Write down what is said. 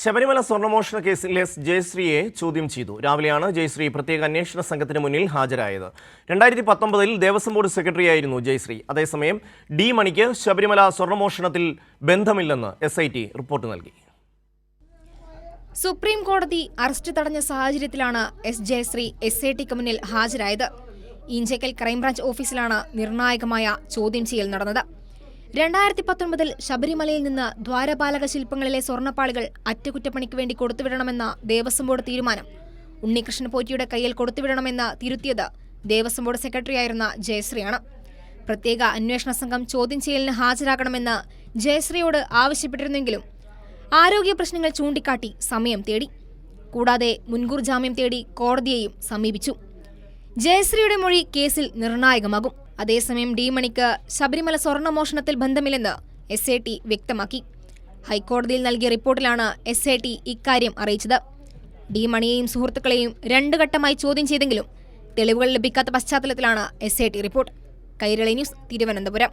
ശബരിമല സ്വർണ്ണമോഷണ കേസിൽ ജയശ്രീയെ ചോദ്യം ചെയ്തു. രാവിലെയാണ് ജയശ്രീ പ്രത്യേക അന്വേഷണ സംഘത്തിന് മുന്നിൽ ഹാജരായത്. 2019-ൽ ദേവസ്വം ബോർഡ് സെക്രട്ടറിയായിരുന്നു ജയശ്രീ. അതേസമയം ഡി മണിക്ക് ശബരിമല സ്വർണ്ണമോഷണത്തിൽ ബന്ധമില്ലെന്ന് SIT റിപ്പോർട്ട് നൽകി. സുപ്രീം കോടതി അറസ്റ്റ് തടഞ്ഞ സാഹചര്യത്തിലാണ് ജയശ്രീ SITക്ക് മുന്നിൽ ഹാജരായത്. ഈഞ്ചക്കൽ ക്രൈംബ്രാഞ്ച് ഓഫീസിലാണ് നിർണായകമായ ചോദ്യം ചെയ്യൽ നടന്നത്. 2019-ൽ ശബരിമലയിൽ നിന്ന് ദ്വാരപാലക ശില്പങ്ങളിലെ സ്വർണ്ണപ്പാളികൾ അറ്റകുറ്റപ്പണിക്ക് വേണ്ടി കൊടുത്തുവിടണമെന്ന ദേവസ്വം ബോർഡ് തീരുമാനം ഉണ്ണികൃഷ്ണൻ പോറ്റിയുടെ കയ്യിൽ കൊടുത്തുവിടണമെന്ന് തിരുത്തിയത് ദേവസ്വം ബോർഡ് സെക്രട്ടറിയായിരുന്ന ജയശ്രീയാണ്. പ്രത്യേക അന്വേഷണ സംഘം ചോദ്യം ചെയ്യലിന് ഹാജരാകണമെന്ന് ജയശ്രീയോട് ആവശ്യപ്പെട്ടിരുന്നെങ്കിലും ആരോഗ്യ പ്രശ്നങ്ങൾ ചൂണ്ടിക്കാട്ടി സമയം തേടി. കൂടാതെ മുൻകൂർ ജാമ്യം തേടി കോടതിയെയും സമീപിച്ചു. ജയശ്രീയുടെ മൊഴി കേസിൽ നിർണായകമാകും. അതേസമയം ഡി മണിക്ക് ശബരിമല സ്വർണ്ണമോഷണത്തിൽ ബന്ധമില്ലെന്ന് SIT വ്യക്തമാക്കി. ഹൈക്കോടതിയിൽ നൽകിയ റിപ്പോർട്ടിലാണ് SIT ഇക്കാര്യം അറിയിച്ചത്. ഡി മണിയെയും സുഹൃത്തുക്കളെയും 2 ഘട്ടമായി ചോദ്യം ചെയ്തെങ്കിലും തെളിവുകൾ ലഭിക്കാത്ത പശ്ചാത്തലത്തിലാണ് SIT report. Kairali news, Thiruvananthapuram.